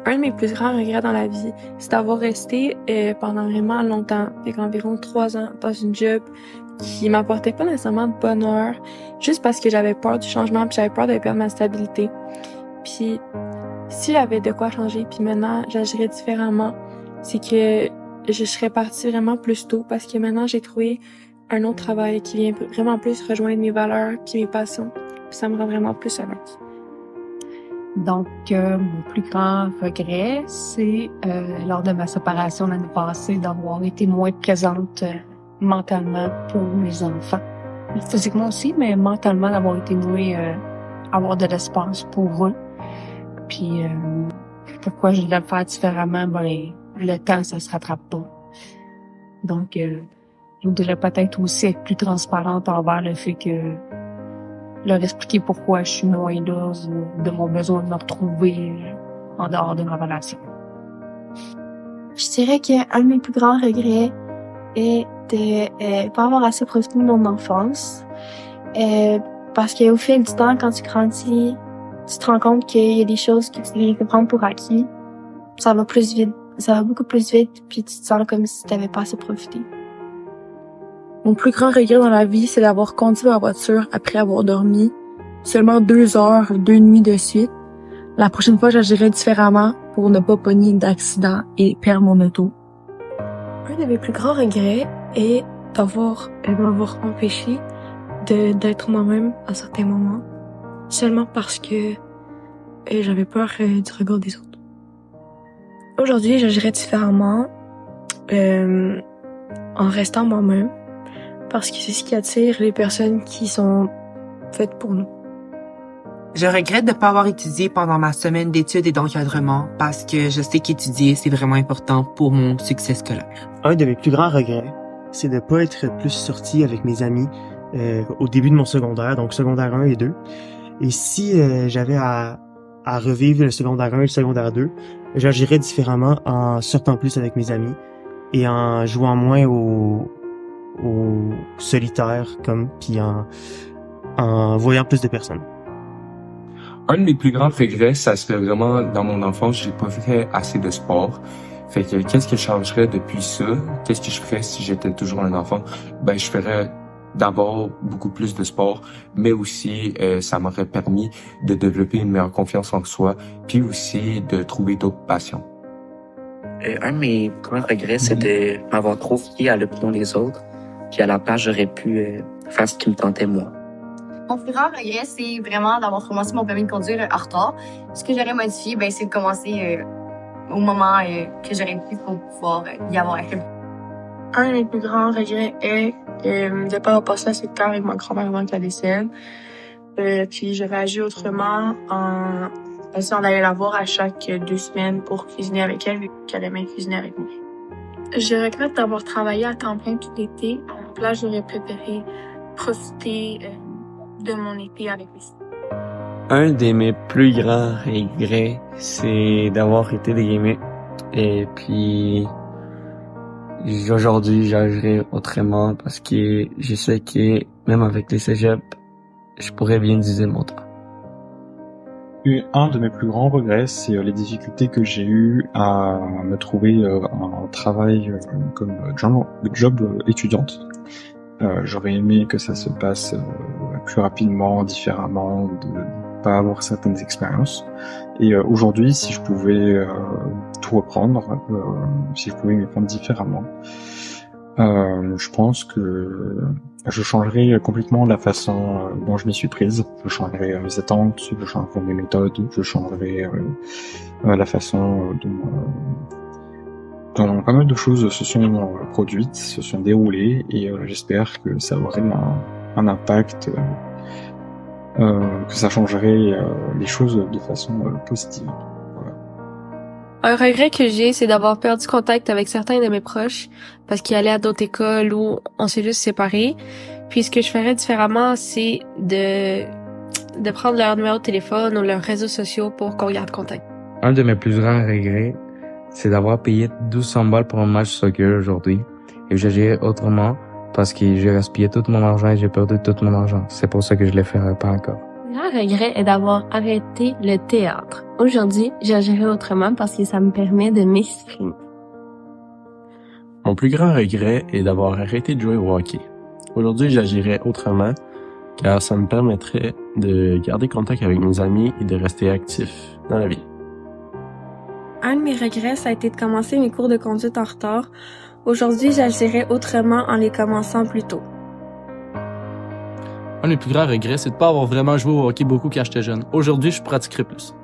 Un de mes plus grands regrets dans la vie, c'est d'avoir resté pendant vraiment longtemps, avec environ 3 ans, dans une job qui m'apportait pas nécessairement de bonheur, juste parce que j'avais peur du changement, puis j'avais peur de perdre ma stabilité. Puis si j'avais de quoi changer, puis maintenant j'agirais différemment, c'est que je serais partie vraiment plus tôt, parce que maintenant j'ai trouvé un autre travail qui vient vraiment plus rejoindre mes valeurs puis mes passions. Puis ça me rend vraiment plus heureuse. Donc, mon plus grand regret, c'est lors de ma séparation l'année passée, d'avoir été moins présente mentalement pour mes enfants. Physiquement aussi, mais mentalement, d'avoir été moins avoir de l'espace pour eux. Puis, pourquoi je voulais le faire différemment, ben, le temps, ça se rattrape pas. Donc, je voudrais peut-être aussi être plus transparente envers le fait que leur expliquer pourquoi je suis moins là, de mon besoin de me retrouver en dehors de ma relation. Je dirais qu'un de mes plus grands regrets est de pas avoir assez profité de mon enfance. Parce qu'au fil du temps, quand tu grandis, tu te rends compte qu'il y a des choses que tu devrais prendre pour acquis. Ça va plus vite. Ça va beaucoup plus vite, puis tu te sens comme si tu n'avais pas assez profité. Mon plus grand regret dans la vie, c'est d'avoir conduit ma voiture après avoir dormi seulement 2 heures, 2 nuits de suite. La prochaine fois, j'agirai différemment pour ne pas pogner d'accident et perdre mon auto. Un de mes plus grands regrets est m'avoir empêché d'être moi-même à certains moments, seulement parce que j'avais peur du regard des autres. Aujourd'hui, j'agirais différemment en restant moi-même, parce que c'est ce qui attire les personnes qui sont faites pour nous. Je regrette de ne pas avoir étudié pendant ma semaine d'études et d'encadrement parce que je sais qu'étudier, c'est vraiment important pour mon succès scolaire. Un de mes plus grands regrets, c'est de ne pas être plus sorti avec mes amis au début de mon secondaire, donc secondaire 1 et 2. Et si j'avais à revivre le secondaire 1 et le secondaire 2, j'agirais différemment en sortant plus avec mes amis et en jouant moins au solitaire, puis en voyant plus de personnes. Un de mes plus grands regrets, ça serait vraiment, dans mon enfance, j'ai pas fait assez de sport. Fait que, qu'est-ce que je changerais depuis ça? Qu'est-ce que je ferais si j'étais toujours un enfant? Ben, je ferais d'abord beaucoup plus de sport, mais aussi, ça m'aurait permis de développer une meilleure confiance en soi, puis aussi de trouver d'autres passions. Un de mes grands regrets, c'est de m'avoir trop fié à l'opinion des autres, puis à la place, j'aurais pu faire ce qui me tentait moi. Mon plus grand regret, c'est vraiment d'avoir commencé mon permis de conduire en retard. Ce que j'aurais modifié, ben, c'est de commencer au moment que j'aurais pu pour pouvoir y avoir accès. Un de mes plus grands regrets est de ne pas avoir passé assez de temps avec ma grand-mère avant qu'elle décède. Puis j'aurais agi autrement en essayant d'aller la voir à chaque 2 semaines pour cuisiner avec elle, vu qu'elle aimait cuisiner avec moi. Je regrette d'avoir travaillé à temps plein tout l'été. En place, j'aurais préféré profiter de mon été avec lui. Un de mes plus grands regrets, c'est d'avoir été dégrimé. Et puis, aujourd'hui, j'agirai autrement parce que je sais que même avec les cégeps, je pourrais bien utiliser mon temps. Un de mes plus grands regrets, c'est les difficultés que j'ai eues à me trouver un travail comme job étudiante. J'aurais aimé que ça se passe plus rapidement, différemment, de pas avoir certaines expériences. Et aujourd'hui, si je pouvais tout reprendre, si je pouvais m'y prendre différemment, je pense que je changerais complètement la façon dont je m'y suis prise. Je changerais mes attentes, je changerais mes méthodes, je changerais la façon dont pas mal de choses se sont produites, se sont déroulées, et j'espère que ça aurait un impact, que ça changerait les choses de façon positive. Un regret que j'ai, c'est d'avoir perdu contact avec certains de mes proches parce qu'ils allaient à d'autres écoles où on s'est juste séparés. Puis ce que je ferais différemment, c'est de prendre leur numéro de téléphone ou leurs réseaux sociaux pour qu'on garde contact. Un de mes plus grands regrets, c'est d'avoir payé 1200 balles pour un match soccer aujourd'hui. Et j'agirais autrement parce que j'ai gaspillé tout mon argent et j'ai perdu tout mon argent. C'est pour ça que je le ferai pas encore. grand regret est d'avoir arrêté le théâtre. Aujourd'hui, j'agirai autrement parce que ça me permet de m'exprimer. Mon plus grand regret est d'avoir arrêté de jouer au hockey. Aujourd'hui, j'agirai autrement car ça me permettrait de garder contact avec mes amis et de rester actif dans la vie. Un de mes regrets, ça a été de commencer mes cours de conduite en retard. Aujourd'hui, j'agirais autrement en les commençant plus tôt. Un des plus grands regrets, c'est de pas avoir vraiment joué au hockey beaucoup quand j'étais jeune. Aujourd'hui, je pratiquerai plus.